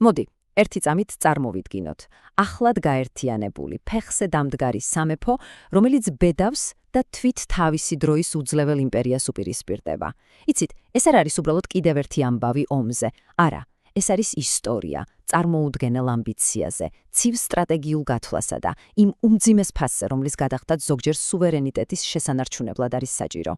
მოდი, ერთი წამით წარმოვიდგინოთ. ახლად გაერთიანებული, ფეხზე დამდგარი სამეფო, რომელიც ბედავს და თვით თავისი დროის უძლეველ იმპერიას უპირისპირდება. იცით, ეს არ არის უბრალოდ კიდევ ერთი ამბავი ომზე. არა, ეს არის ისტორია, წარმოუდგენელ ამბიციაზე, ცივ სტრატეგიულ გათვლასა და იმ უმძიმეს ფასზე, რომლის გადახდაც ზოგჯერ სუვერენიტეტის შესანარჩუნებლად არის საჭირო.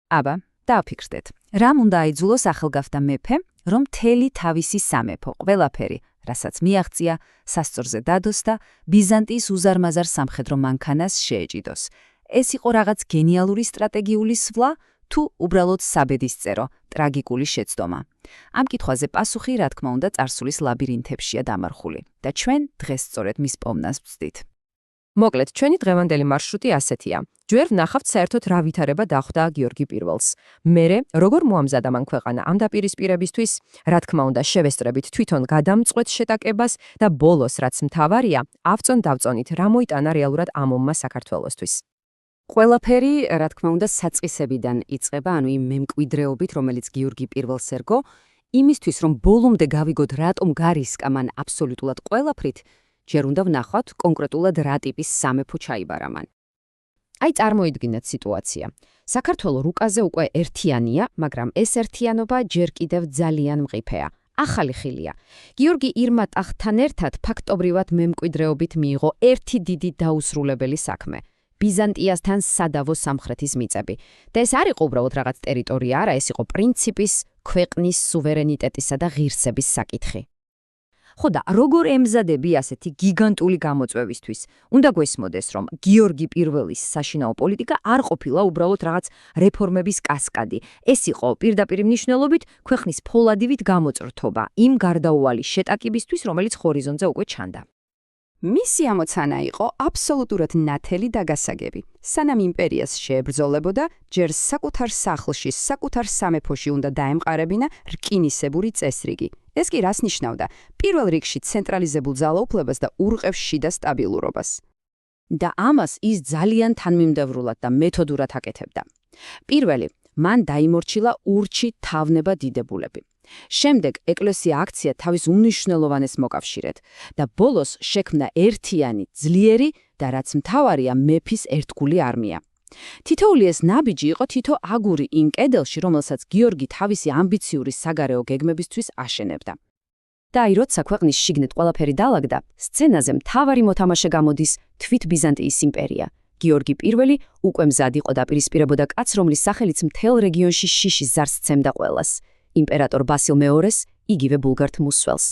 აბა, დააფიქრდეთ. რამ უნდა აიძულოს ახალგაზრდა მეფე, რომ მთელი თავისი სამეფო, ყველაფერი, რასაც მიაღწია, სასწორზე დადოს და ბიზანტიის უზარმაზარ სამხედრო მანქანას შეეჭიდოს. ეს იყო რაღაც გენიალური სტრატეგიული სვლა, თუ უბრალოდ საბედისწერო, ტრაგიკული შეცდომა. ამ კითხვაზე პასუხი, რა თქმა უნდა, წარსულის ლაბირინთებშია დამარხული და ჩვენ დღეს სწორედ მის პოვნას ვწდით. მოკლედ, ჩვენი დღევანდელი მარშრუტი ასეთია. ჯერ ვნახავთ საერთოდ რა ვითარება დახვდა გიორგი პირველს. მერე, როგორ მოამზადა მან ქვეყანა ამ დაპირისპირებისთვის, რა თქმა უნდა, შევესწრებით თვითონ გადამწყვეტ შეტაკებას და ბოლოს, რაც მთავარია, ავწონ-დავწონით, რა მოიტანა რეალურად ამ ომმა საქართველოსთვის. ყველაფერი, რა თქმა უნდა, საწყისებიდან იწყება, ანუ იმ მემკვიდრეობით, რომელიც გიორგი პირველს ერგო, იმისთვის, რომ ბოლომდე გავიგოთ, რატომ გარისკა მან აბსოლუტურად ყველაფრით, ჯერ უნდა ვნახოთ კონკრეტულად რა ტიპის სამეფო ჩაიბარა მან. აი წარმოიდგინეთ სიტუაცია. საქართველო რუკაზე უკვე ერთიანია, მაგრამ ეს ერთიანობა ჯერ კიდევ ძალიან მყიფეა. ახალი ხილია. გიორგი ირმა ტახტთან ერთად ფაქტობრივად მემკვიდრეობით მიიღო ერთი დიდი დაუსრულებელი საქმე. ბიზანტიასთან სადავო სამხრეთის მიწები. და ეს არ იყო უბრალოდ რაღაც ტერიტორია, არა, ეს იყო პრინციპის, ქვეყნის სუვერენიტეტისა და ღირსების საკითხი. ხო და როგორ ემზადები ასეთი გიგანტული გამოწვევისთვის? უნდა გვესმოდეს, რომ გიორგი პირველის საშინაო პოლიტიკა არ ყოფილა უბრალოდ რაღაც რეფორმების კასკადი. ეს იყო პირდაპირ მნიშვნელობით ქვეყნის ფოლადივით გამოწრთობა იმ გარდაუვალი შეტაკებისთვის, რომელიც ჰორიზონტზე უკვე ჩანდა. მისი ამოცანა იყო აბსოლუტურად ნათელი და გასაგები. სანამ იმპერიას შეებრძოლებოდა, ჯერ საკუთარ სახლში, საკუთარ სამეფოში უნდა დაემყარებინა რკინისებური წესრიგი. ეს კი რას ნიშნავდა? პირველ რიგში ცენტრალიზებულ ძალაუფლებას და ურყევს შიდა სტაბილურობას. და ამას ის ძალიან თანმიმდევრულად და მეთოდურად აკეთებდა. პირველი, მან დაიმორჩილა ურჩი თავნება დიდებულები. შემდეგ ეკლესია აქცია თავის უმნიშვნელოვანეს მოკავშირედ და ბოლოს შექმნა ერთიანი, ძლიერი და რაც მთავარია, მეფის ერთგული არმია. თითოეული ეს ნაბიჯი იყო თითო აგური იმ კედელში, რომელსაც გიორგი თავისი ამბიციური საგარეო გეგმებისთვის აშენებდა. და აი, როცა ქვეყნის შიგნით ყველაფერი დაალაგდა, სცენაზე მთავარი მოთამაშე გამოდის თვით ბიზანტიის იმპერია. გიორგი პირველი უკვე მზად იყო დაპირისპირებოდა კაცს, რომლის სახელიც მთელ რეგიონში შიშის ზარს სცემდა ყველას. იმპერატორ ბასილ მეორეს, იგივე ბულგართ მუსველს.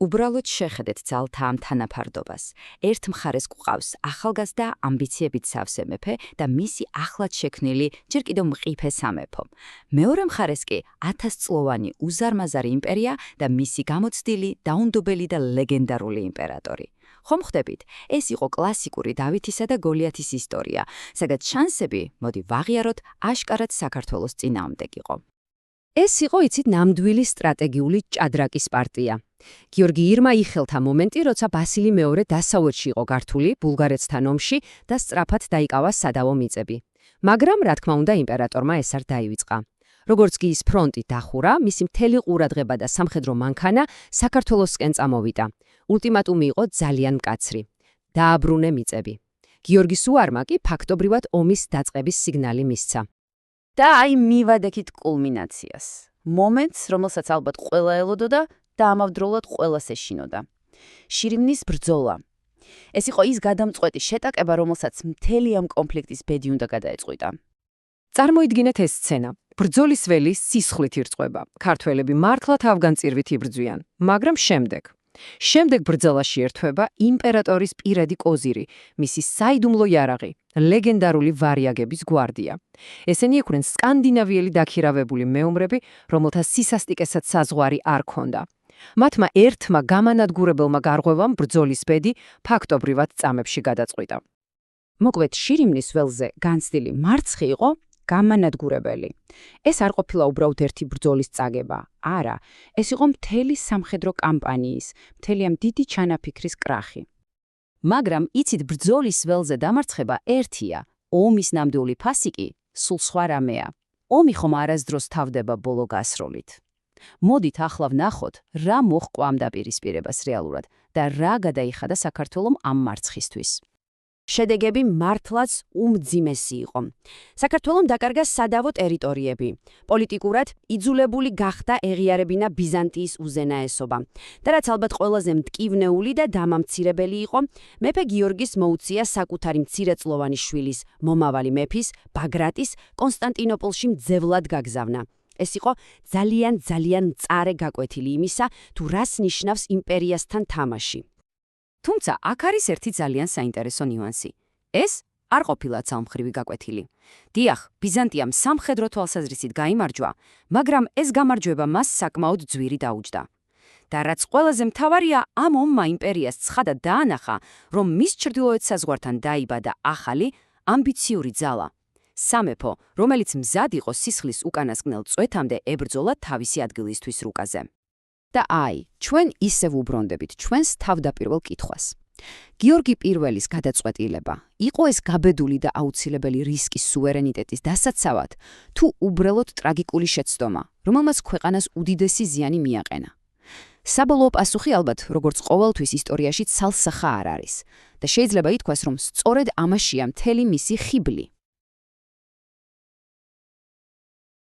უბრალოდ შეხედეთ ძალთა ამ თანაფარდობას. ერთ მხარეს გვყავს ახალგაზრდა ამბიციებით სავსე მეფე და მისი ახლად შექმნილი ჯერ კიდევ მყიფე სამეფო. მეორე მხარეს კი 1000 წლოვანი უზარმაზარი იმპერია და მისი გამოცდილი, დაუნდობელი და ლეგენდარული იმპერატორი. ხომ ხვდებით, ეს იყო კლასიკური დავითისა და გოლიათის ისტორია, სადაც შანსები, მოდი ვაღიაროთ, აშკარად საქართველოს წინააღმდეგ იყო. ეს იყო, იცით, ნამდვილი სტრატეგიული ჭადრაკის პარტია. გიორგი ირმა იხელთა მომენტი, როცა ბასილი მეორე დასავლეთში იყო გართული ბულგარეთთან ომში და სწრაფად დაიკავა სადავო მიწები. მაგრამ, რა თქმა უნდა, იმპერატორმა ეს არ დაივიწყა. როგორც კი ის ფრონტი დახურა, მისი მთელი ყურადღება და სამხედრო მანქანა საქართველოსკენ წამოვიდა. ულტიმატუმი იყო ძალიან მკაცრი. დააბრუნე მიწები. გიორგის უარმა კი ფაქტობრივად ომის დაწყების სიგნალი მისცა. და აი მივადექით კულმინაციას. მომენტს, რომელსაც ალბათ ყველა ელოდოდა და ამავდროულად ყველას ეშინოდა. შირიმნის ბრძოლა. ეს იყო ის გადამწყვეტი შეტაკება, რომელსაც მთელი ამ კონფლიქტის ბედი უნდა გადაეწყვიტა. წარმოიდგინეთ ეს სცენა. ბრძოლის ველი სისხლით ირწყვება. ქართველები მართლა თავგანწირვით იბრძვიან, მაგრამ შემდეგ ბრძოლაში ერთვება იმპერატორის პირადი კოზირი, მისი საიდუმლო იარაღი, ლეგენდარული ვარიაგების გვარდია. ესენი იყვნენ სკანდინავიელი დაქირავებული მეომრები, რომელთა სისასტიკესაც საზღვარი არ ჰქონდა. მათმა ერთმა გამანადგურებელმა გარღვევამ ბრძოლის ბედი ფაქტობრივად წამებში გადაწყვიტა. მოკლედ, შირიმნის ველზე განცდილი მარცხი იყო გამანადგურებელი. ეს არ ყოფილა უბრალოდ ერთი ბრძოლის წაგება. არა, ეს იყო მთელი სამხედრო კამპანიის, მთელი ამ დიდი ჩანაფიქრის კრახი. მაგრამ იცით, ბრძოლის ველზე დამარცხება ერთია, ომის ნამდვილი ფასი კი სულ სხვა რამეა. ომი ხომ არასდროს თავდება ბოლო გასროლით. მოდით ახლა ვნახოთ, რა მოჰყვა ამ დაპირისპირებას რეალურად და რა გადაიხადა საქართველომ ამ მარცხისთვის. შედეგები მართლაც უმძიმესი იყო. საქართველომ დაკარგა სადავო ტერიტორიები. პოლიტიკურად იძულებული გახდა ეღიარებინა ბიზანტიის უზენაესობა. და რაც ალბათ ყველაზე მტკივნეული და დამამცირებელი იყო, მეფე გიორგის მოუწია საკუთარი მცირეწლოვანი შვილის, მომავალი მეფის, ბაგრატის, კონსტანტინოპოლში მძევლად გაგზავნა. ეს იყო ძალიან მწარე გაკვეთილი იმისა, თუ რას ნიშნავს იმპერიასთან თამაში. თუმცა აქ არის ერთი ძალიან საინტერესო ნიუანსი. ეს არ ყოფილა ცალმხრივი გაკვეთილი. დიახ, ბიზანტიამ სამხედრო თვალსაზრისით გაიმარჯვა, მაგრამ ეს გამარჯვება მას საკმაოდ ძვირი დაუჯდა. და რაც ყველაზე მთავარია, ამ ომმა იმპერიას ცხადად დაანახა, რომ მის ჩრდილოეთ საზღვართან დაიბადა ახალი, ამბიციური ძალა. სამეფო, რომელიც მზად იყო სისხლის უკანასკნელ წვეთამდე ებრძოლა თავისი ადგილისთვის რუკაზე. და აი, ჩვენ ისევ უბრუნდებით ჩვენს თავდაპირველ კითხვას. გიორგი პირველის გადაწყვეტილება იყო ეს გაბედული და აუცილებელი რისკი სუვერენიტეტის დასაცავად, თუ უბრალოდ ტრაგიკული შეცდომა, რომელმაც ქვეყანას უდიდესი ზიანი მიაყენა. საბოლოო პასუხი ალბათ, როგორც ყოველთვის ისტორიაში ცალსახა არ არის და შეიძლება ითქვას, რომ სწორედ ამაშია მთელი მისი ხიბლი.